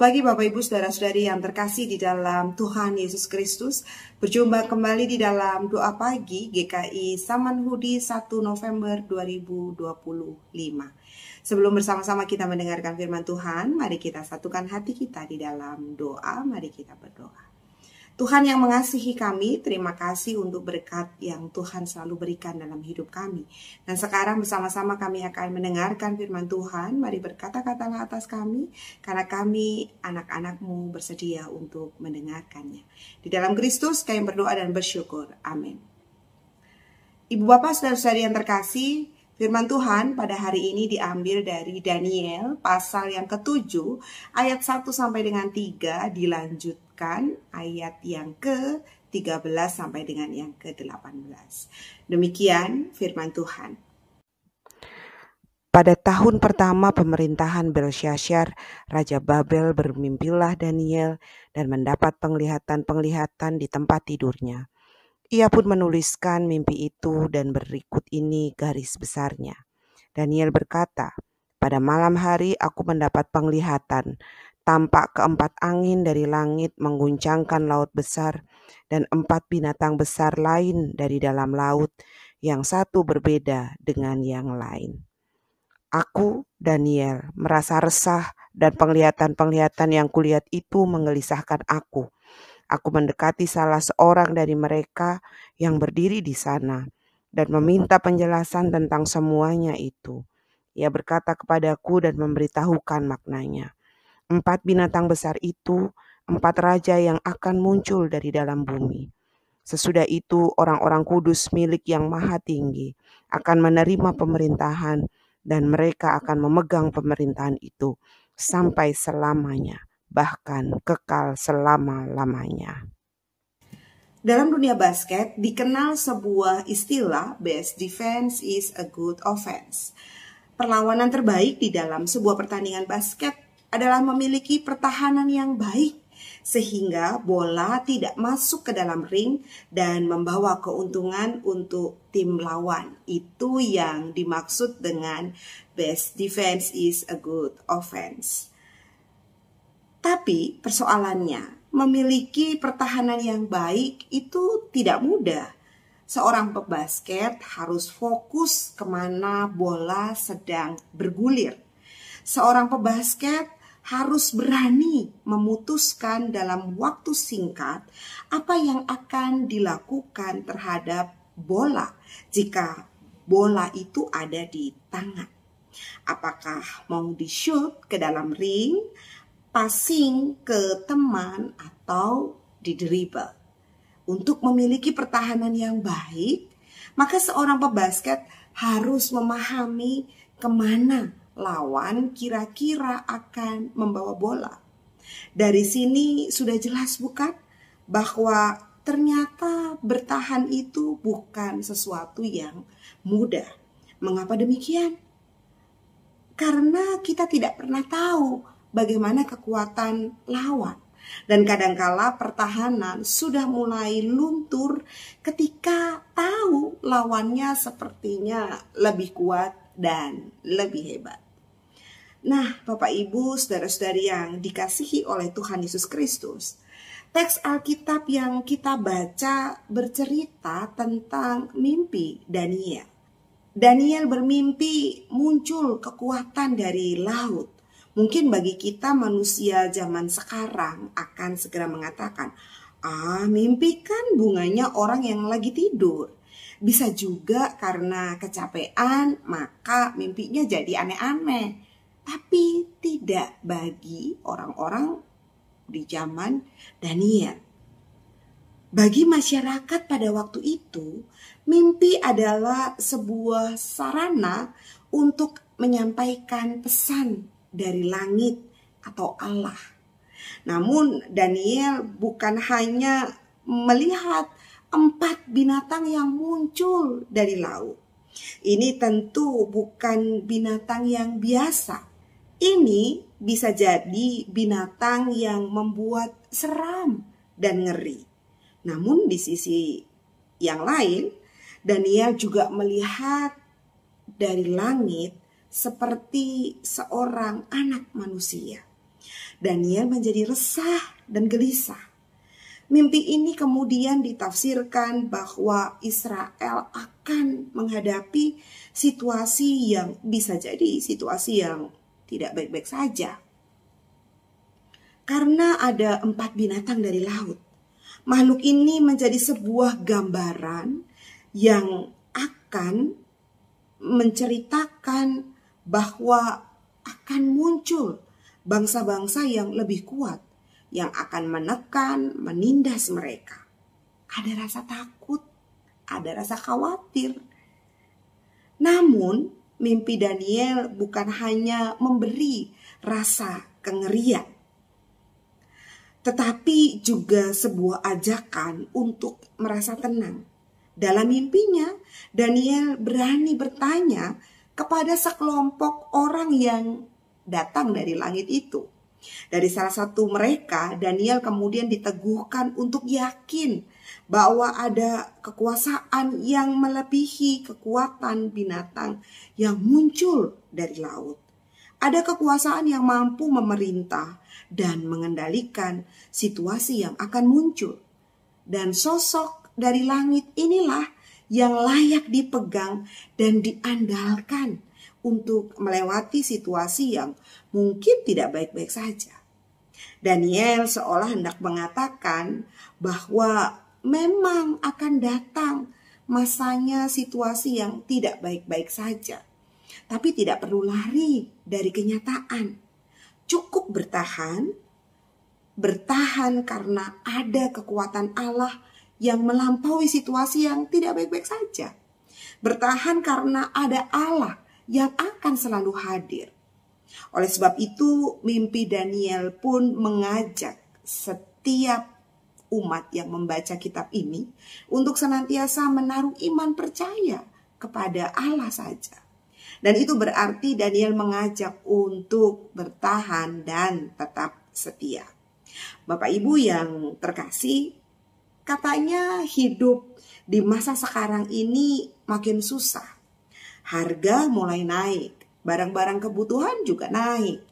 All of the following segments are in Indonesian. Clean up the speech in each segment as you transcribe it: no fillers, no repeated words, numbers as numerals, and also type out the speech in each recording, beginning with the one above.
pagi Bapak Ibu Saudara-saudari yang terkasih di dalam Tuhan Yesus Kristus. Berjumpa kembali di dalam doa pagi GKI Samanhudi 1 November 2025. Sebelum bersama-sama kita mendengarkan firman Tuhan, mari kita satukan hati kita di dalam doa. Mari kita berdoa. Tuhan yang mengasihi kami, terima kasih untuk berkat yang Tuhan selalu berikan dalam hidup kami. Dan sekarang bersama-sama kami akan mendengarkan firman Tuhan. Mari berkata-katalah atas kami, karena kami anak-anak-Mu bersedia untuk mendengarkannya. Di dalam Kristus kami berdoa dan bersyukur. Amin. Ibu bapak saudara-saudari yang terkasih, firman Tuhan pada hari ini diambil dari Daniel pasal yang ke-7 ayat 1 sampai dengan 3, dilanjutkan ayat yang ke-13 sampai dengan yang ke-18. Demikian firman Tuhan. Pada tahun pertama pemerintahan Belsyazar, Raja Babel, bermimpilah Daniel dan mendapat penglihatan-penglihatan di tempat tidurnya. Ia pun menuliskan mimpi itu dan berikut ini garis besarnya. Daniel berkata, "Pada malam hari aku mendapat penglihatan. Tampak keempat angin dari langit mengguncangkan laut besar dan 4 binatang besar lain dari dalam laut, yang satu berbeda dengan yang lain. Aku, Daniel, merasa resah dan penglihatan-penglihatan yang kulihat itu menggelisahkan aku. Aku mendekati salah seorang dari mereka yang berdiri di sana dan meminta penjelasan tentang semuanya itu. Ia berkata kepadaku dan memberitahukan maknanya. 4 binatang besar itu, 4 raja yang akan muncul dari dalam bumi. Sesudah itu orang-orang kudus milik Yang Maha Tinggi akan menerima pemerintahan dan mereka akan memegang pemerintahan itu sampai selamanya, bahkan kekal selama-lamanya." Dalam dunia basket dikenal sebuah istilah, best defense is a good offense. Perlawanan terbaik di dalam sebuah pertandingan basket adalah memiliki pertahanan yang baik, sehingga bola tidak masuk ke dalam ring dan membawa keuntungan untuk tim lawan. Itu yang dimaksud dengan best defense is a good offense. Tapi persoalannya, memiliki pertahanan yang baik itu tidak mudah. Seorang pebasket harus fokus kemana bola sedang bergulir. Seorang pebasket harus berani memutuskan dalam waktu singkat apa yang akan dilakukan terhadap bola jika bola itu ada di tangan. Apakah mau di-shoot ke dalam ring, passing ke teman, atau di-dribble. Untuk memiliki pertahanan yang baik, maka seorang pebasket harus memahami kemana lawan kira-kira akan membawa bola. Dari sini sudah jelas bukan bahwa ternyata bertahan itu bukan sesuatu yang mudah. Mengapa demikian? Karena kita tidak pernah tahu bagaimana kekuatan lawan. Dan kadangkala pertahanan sudah mulai luntur ketika tahu lawannya sepertinya lebih kuat dan lebih hebat. Nah, Bapak Ibu, saudara-saudari yang dikasihi oleh Tuhan Yesus Kristus, teks Alkitab yang kita baca bercerita tentang mimpi Daniel. Daniel bermimpi muncul kekuatan dari laut. Mungkin bagi kita manusia zaman sekarang akan segera mengatakan, mimpi kan bunganya orang yang lagi tidur. Bisa juga karena kecapean, maka mimpinya jadi aneh-aneh. Tapi tidak bagi orang-orang di zaman Daniel. Bagi masyarakat pada waktu itu, mimpi adalah sebuah sarana untuk menyampaikan pesan dari langit atau Allah. Namun Daniel bukan hanya melihat 4 binatang yang muncul dari laut. Ini tentu bukan binatang yang biasa. Ini bisa jadi binatang yang membuat seram dan ngeri. Namun di sisi yang lain, Daniel juga melihat dari langit seperti seorang anak manusia. Daniel menjadi resah dan gelisah. Mimpi ini kemudian ditafsirkan bahwa Israel akan menghadapi situasi yang bisa jadi situasi yang tidak baik-baik saja. Karena ada 4 binatang dari laut. Makhluk ini menjadi sebuah gambaran yang akan menceritakan bahwa akan muncul bangsa-bangsa yang lebih kuat, yang akan menekan, menindas mereka. Ada rasa takut, ada rasa khawatir. Namun, mimpi Daniel bukan hanya memberi rasa kengerian, tetapi juga sebuah ajakan untuk merasa tenang. Dalam mimpinya, Daniel berani bertanya kepada sekelompok orang yang datang dari langit itu. Dari salah satu mereka, Daniel kemudian diteguhkan untuk yakin bahwa ada kekuasaan yang melebihi kekuatan binatang yang muncul dari laut. Ada kekuasaan yang mampu memerintah dan mengendalikan situasi yang akan muncul. Dan sosok dari langit inilah yang layak dipegang dan diandalkan untuk melewati situasi yang mungkin tidak baik-baik saja. Daniel seolah hendak mengatakan bahwa memang akan datang masanya situasi yang tidak baik-baik saja. Tapi tidak perlu lari dari kenyataan. Cukup bertahan karena ada kekuatan Allah yang melampaui situasi yang tidak baik-baik saja. Bertahan karena ada Allah yang akan selalu hadir. Oleh sebab itu, mimpi Daniel pun mengajak setiap umat yang membaca kitab ini untuk senantiasa menaruh iman percaya kepada Allah saja. Dan itu berarti Daniel mengajak untuk bertahan dan tetap setia. Bapak Ibu yang terkasih, katanya hidup di masa sekarang ini makin susah. Harga mulai naik, barang-barang kebutuhan juga naik.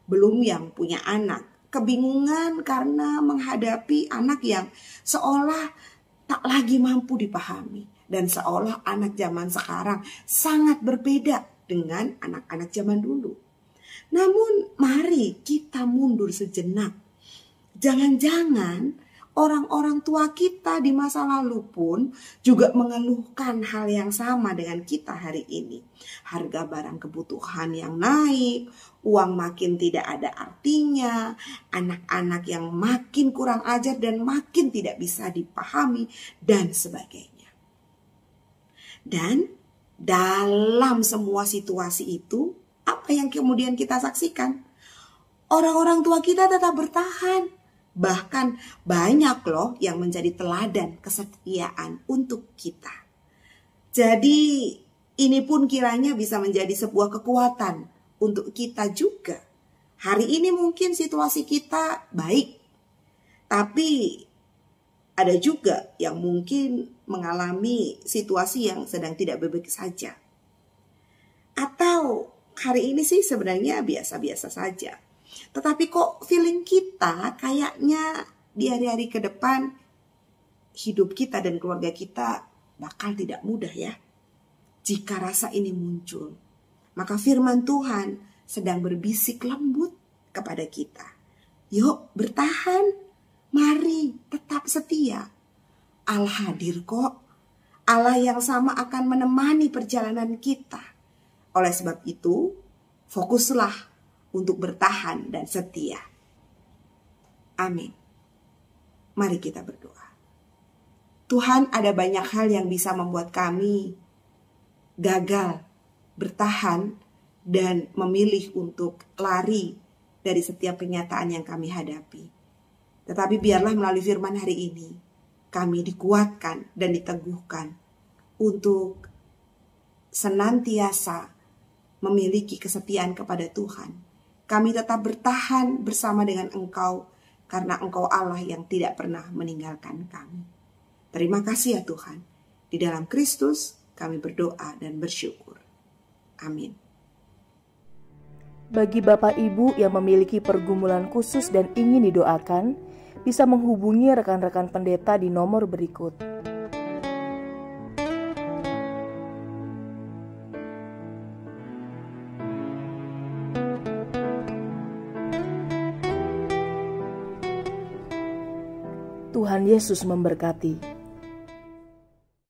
Belum yang punya anak, kebingungan karena menghadapi anak yang seolah tak lagi mampu dipahami. Dan seolah anak zaman sekarang sangat berbeda dengan anak-anak zaman dulu. Namun mari kita mundur sejenak. Jangan-jangan orang-orang tua kita di masa lalu pun juga mengeluhkan hal yang sama dengan kita hari ini. Harga barang kebutuhan yang naik, uang makin tidak ada artinya, anak-anak yang makin kurang ajar dan makin tidak bisa dipahami, dan sebagainya. Dan dalam semua situasi itu, apa yang kemudian kita saksikan? Orang-orang tua kita tetap bertahan. Bahkan banyak loh yang menjadi teladan kesetiaan untuk kita. Jadi ini pun kiranya bisa menjadi sebuah kekuatan untuk kita juga. Hari ini mungkin situasi kita baik, tapi ada juga yang mungkin mengalami situasi yang sedang tidak baik-baik saja. Atau hari ini sih sebenarnya biasa-biasa saja. Tetapi kok feeling kita kayaknya di hari-hari ke depan hidup kita dan keluarga kita bakal tidak mudah ya. Jika rasa ini muncul, maka firman Tuhan sedang berbisik lembut kepada kita. Yuk bertahan, mari tetap setia. Allah hadir kok. Allah yang sama akan menemani perjalanan kita. Oleh sebab itu, fokuslah untuk bertahan dan setia. Amin. Mari kita berdoa. Tuhan, ada banyak hal yang bisa membuat kami gagal, bertahan, dan memilih untuk lari dari setiap kenyataan yang kami hadapi. Tetapi biarlah melalui firman hari ini, kami dikuatkan dan diteguhkan untuk senantiasa memiliki kesetiaan kepada Tuhan. Kami tetap bertahan bersama dengan Engkau, karena Engkau Allah yang tidak pernah meninggalkan kami. Terima kasih ya Tuhan. Di dalam Kristus kami berdoa dan bersyukur. Amin. Bagi Bapak Ibu yang memiliki pergumulan khusus dan ingin didoakan, bisa menghubungi rekan-rekan pendeta di nomor berikut. Tuhan Yesus memberkati.